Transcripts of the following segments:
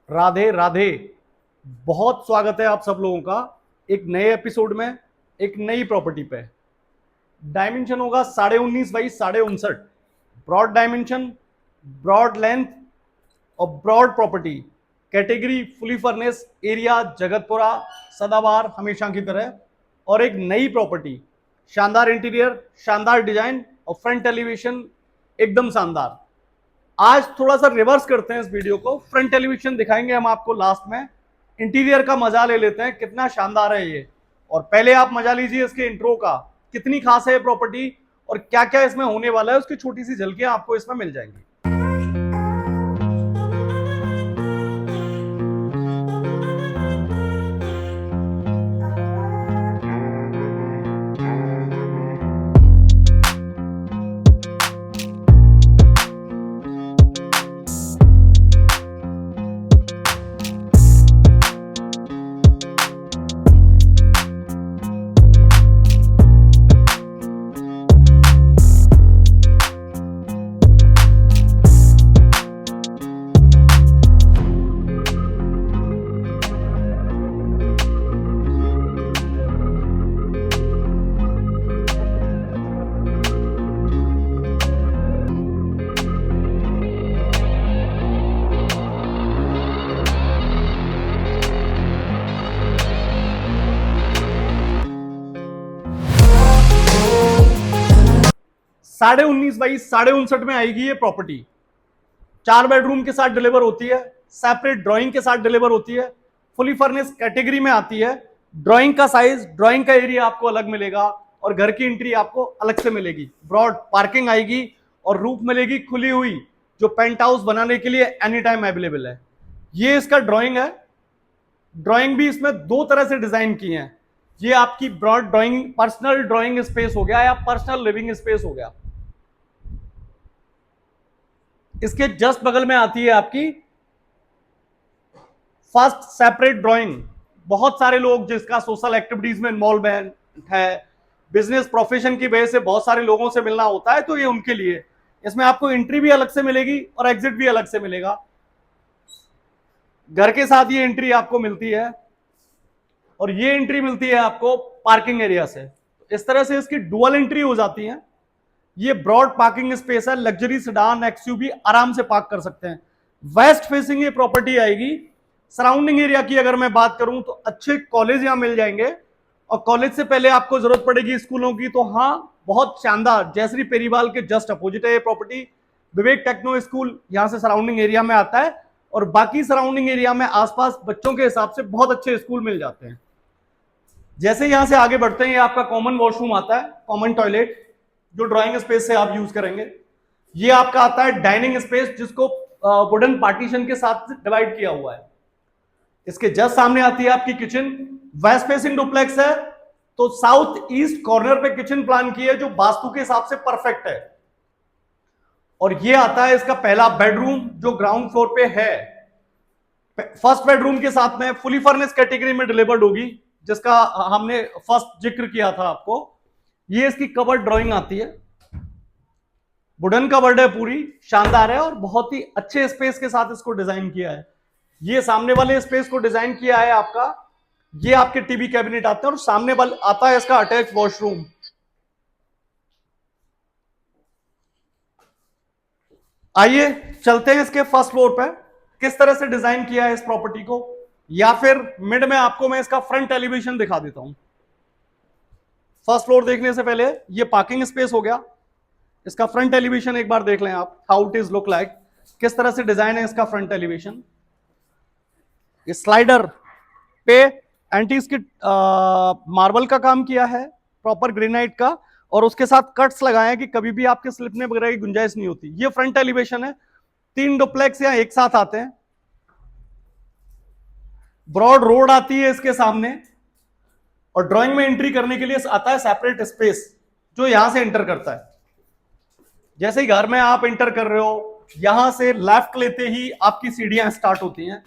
राधे राधे। बहुत स्वागत है आप सब लोगों का एक नए एपिसोड में, एक नई प्रॉपर्टी पे। डायमेंशन होगा 19.5 by 59। Broad dimension, broad length और broad property. Category fully furnished, area Jagatpura, सदाबहार हमेशा की तरह। और एक नई प्रॉपर्टी, शानदार इंटीरियर, शानदार डिजाइन और फ्रंट एलिवेशन एकदम शानदार। आज थोड़ा सा रिवर्स करते हैं इस वीडियो को, फ्रंट टेलीविजन दिखाएंगे हम आपको लास्ट में, इंटीरियर का मजा ले लेते हैं कितना शानदार है ये। और पहले आप मजा लीजिए इसके इंट्रो का, कितनी खास है ये प्रॉपर्टी और क्या क्या इसमें होने वाला है, उसकी छोटी सी झलकियां आपको इसमें मिल जाएंगी। 19.5 बाई 59 में आएगी ये प्रॉपर्टी। 4 बेडरूम के साथ डिलीवर होती है, सेपरेट ड्राइंग के साथ डिलीवर होती है, फुली फर्निश कैटेगरी में आती है। ड्राइंग का साइज, ड्राइंग का एरिया आपको अलग मिलेगा और घर की एंट्री आपको अलग से मिलेगी। ब्रॉड पार्किंग आएगी और रूफ मिलेगी खुली हुई, जो पेंट हाउस बनाने के लिए एनी टाइम अवेलेबल है। ये इसका ड्राइंग है। ड्राइंग भी इसमें दो तरह से डिजाइन की है। ये आपकी broad drawing, personal drawing space हो गया या पर्सनल लिविंग स्पेस हो गया। इसके जस्ट बगल में आती है आपकी फर्स्ट सेपरेट ड्राइंग। बहुत सारे लोग जिसका सोशल एक्टिविटीज में इन्वॉल्वमेंट है, बिजनेस प्रोफेशन की वजह से बहुत सारे लोगों से मिलना होता है, तो ये उनके लिए। इसमें आपको एंट्री भी अलग से मिलेगी और एग्जिट भी अलग से मिलेगा। घर के साथ ये एंट्री आपको मिलती है और ये एंट्री मिलती है आपको पार्किंग एरिया से। इस तरह से इसकी डुअल एंट्री हो जाती है। ये ब्रॉड पार्किंग स्पेस है, लग्जरी सेडान एक्सयूवी आराम से पार्क कर सकते हैं। वेस्ट फेसिंग ये प्रॉपर्टी आएगी। सराउंडिंग एरिया की अगर मैं बात करूं तो अच्छे कॉलेज यहां मिल जाएंगे, और कॉलेज से पहले आपको जरूरत पड़ेगी स्कूलों की, तो हाँ बहुत शानदार, जयश्री पेरीवाल के जस्ट अपोजिट है ये प्रॉपर्टी। विवेक टेक्नो स्कूल यहां से सराउंडिंग एरिया में आता है, और बाकी सराउंडिंग एरिया में आसपास बच्चों के हिसाब से बहुत अच्छे स्कूल मिल जाते हैं। जैसे यहां से आगे बढ़ते हैं, ये आपका कॉमन वॉशरूम आता है, कॉमन टॉयलेट, जो ड्राइंग स्पेस से आप यूज करेंगे। ये आपका आता है डाइनिंग स्पेस, जिसको वुडन पार्टीशन के साथ डिवाइड किया हुआ है। इसके जस्ट सामने आती है आपकी किचन। वेस्ट फेसिंग डुप्लेक्स है, तो साउथ ईस्ट कॉर्नर पे किचन प्लान की है, जो वास्तु के हिसाब से परफेक्ट है। और ये आता है इसका पहला बेडरूम, जो ग्राउंड फ्लोर पे है। फर्स्ट बेडरूम के साथ में फुली फर्निश कैटेगरी में डिलीवर्ड होगी, जिसका हमने फर्स्ट जिक्र किया था आपको। ये इसकी कवर ड्राइंग आती है, वुडन कवर्ड है, पूरी शानदार है और बहुत ही अच्छे स्पेस के साथ इसको डिजाइन किया है। ये सामने वाले स्पेस को डिजाइन किया है आपका, ये आपके टीवी कैबिनेट आते हैं, और सामने वाला आता है इसका अटैच वॉशरूम। आइए चलते हैं इसके फर्स्ट फ्लोर पे, किस तरह से डिजाइन किया है इस प्रॉपर्टी को, या फिर मिड में आपको मैं इसका फ्रंट एलिवेशन दिखा देता हूं। फर्स्ट फ्लोर देखने से पहले ये पार्किंग स्पेस हो गया। इसका फ्रंट एलिवेशन एक बार देख लें आप, how it is look like, किस तरह से डिजाइन है इसका फ्रंट एलिवेशन। स्लाइडर पे एंटी स्किड मार्बल का काम किया है, प्रॉपर ग्रेनाइट का, और उसके साथ कट्स लगाए हैं कि कभी भी आपके स्लिपने वगैरह की गुंजाइश नहीं होती। ये फ्रंट एलिवेशन है। 3 डुप्लेक्स यहां एक साथ आते हैं। ब्रॉड रोड आती है इसके सामने, और ड्राइंग में एंट्री करने के लिए आता है सेपरेट स्पेस, जो यहां से एंटर करता है। जैसे ही घर में आप एंटर कर रहे हो, यहां से लेफ्ट लेते ही आपकी सीढ़ियां स्टार्ट होती हैं।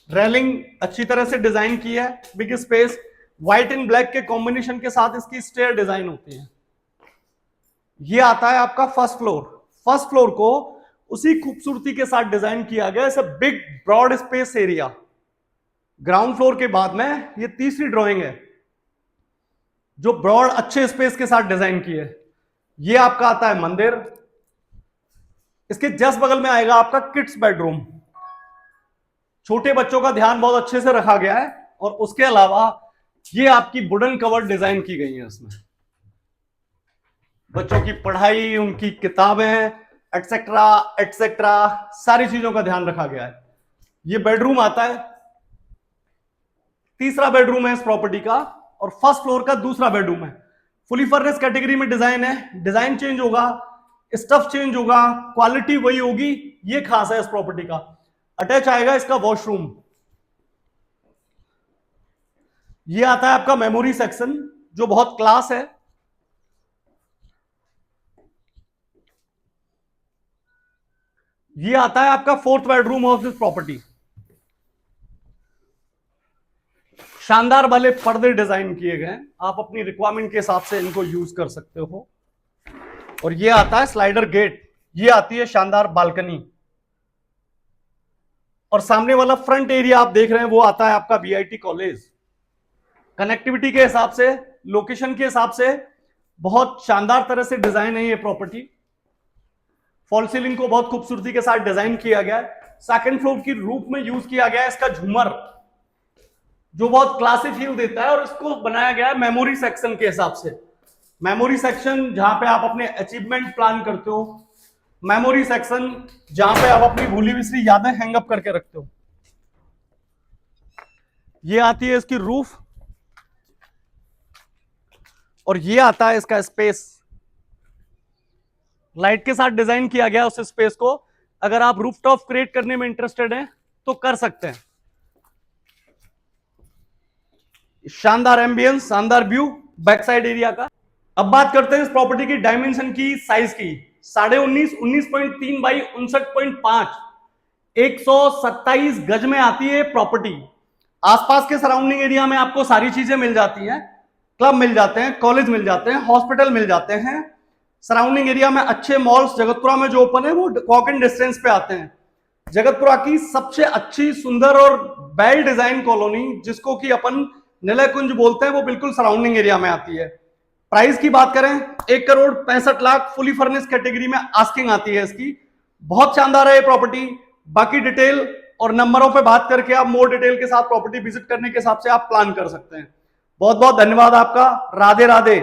रेलिंग अच्छी तरह से डिजाइन की है, big space, white and black के कॉम्बिनेशन के साथ इसकी स्टेयर डिजाइन होती है। ये आता है आपका फर्स्ट फ्लोर। फर्स्ट फ्लोर को उसी खूबसूरती के साथ डिजाइन किया गया। इसे big broad space area. Ground floor के बाद में ये तीसरी ड्राइंग है जो ब्रॉड अच्छे स्पेस के साथ डिजाइन की है। ये आपका आता है मंदिर। इसके जस्ट बगल में आएगा आपका किड्स बेडरूम। छोटे बच्चों का ध्यान बहुत अच्छे से रखा गया है और उसके अलावा ये आपकी वुडन कवर डिजाइन की गई है। इसमें बच्चों की पढ़ाई, उनकी किताबें एटसेट्रा एटसेट्रा सारी चीजों का ध्यान रखा गया है। ये बेडरूम आता है, तीसरा बेडरूम है इस प्रॉपर्टी का और फर्स्ट फ्लोर का दूसरा बेडरूम है। फुली फर्निश्ड कैटेगरी में डिजाइन है। डिजाइन चेंज होगा, स्टफ चेंज होगा, क्वालिटी वही होगी। ये खास है इस प्रॉपर्टी का। अटैच आएगा इसका वॉशरूम। ये आता है आपका मेमोरी सेक्शन जो बहुत क्लास है। ये आता है आपका fourth bedroom of this property. शानदार वाले पर्दे डिजाइन किए गए। आप अपनी रिक्वायरमेंट के हिसाब से इनको यूज कर सकते हो। और ये आता है स्लाइडर गेट। ये आती है शानदार बालकनी और सामने वाला फ्रंट एरिया आप देख रहे हैं वो आता है आपका वीआईटी कॉलेज। कनेक्टिविटी के हिसाब से, लोकेशन के हिसाब से बहुत शानदार तरह से डिजाइन है ये प्रॉपर्टी। फॉल सीलिंग को बहुत खूबसूरती के साथ डिजाइन किया गया है। सेकंड फ्लोर की रूफ में यूज किया गया है इसका झूमर जो बहुत क्लासी फील देता है और इसको बनाया गया है मेमोरी सेक्शन के हिसाब से। मेमोरी सेक्शन जहां पे आप अपने अचीवमेंट प्लान करते हो, मेमोरी सेक्शन जहां पे आप अपनी भूली बिसरी यादें हैंगअप करके रखते हो। ये आती है इसकी रूफ और ये आता है इसका स्पेस। लाइट के साथ डिजाइन किया गया उस स्पेस को। अगर आप रूफटॉप क्रिएट करने में इंटरेस्टेड हैं तो कर सकते हैं। शानदार एम्बियंस, शानदार व्यू बैक साइड एरिया का। अब बात करते हैं इस प्रॉपर्टी की डायमेंशन की, साइज की। 19.5 19.3 बाई 59.5 127 गज में आती है प्रॉपर्टी। आसपास के सराउंडिंग एरिया में आपको सारी चीजें मिल जाती हैं। क्लब मिल जाते हैं, कॉलेज मिल जाते हैं, हॉस्पिटल मिल जाते हैं। सराउंडिंग एरिया में अच्छे मॉल्स जगतपुरा में जो ओपन है वो वॉकिंग डिस्टेंस पे आते हैं। जगतपुरा की सबसे अच्छी, सुंदर और वेल डिजाइन कॉलोनी जिसको कि अपन निलय कुंज बोलते हैं वो बिल्कुल सराउंडिंग एरिया में आती है। प्राइस की बात करें 1,65,00,000 फुली फर्निश कैटेगरी में आस्किंग आती है इसकी। बहुत शानदार है ये प्रॉपर्टी। बाकी डिटेल और नंबरों पे बात करके आप मोर डिटेल के साथ प्रॉपर्टी विजिट करने के हिसाब से आप प्लान कर सकते हैं। बहुत बहुत धन्यवाद आपका। राधे राधे।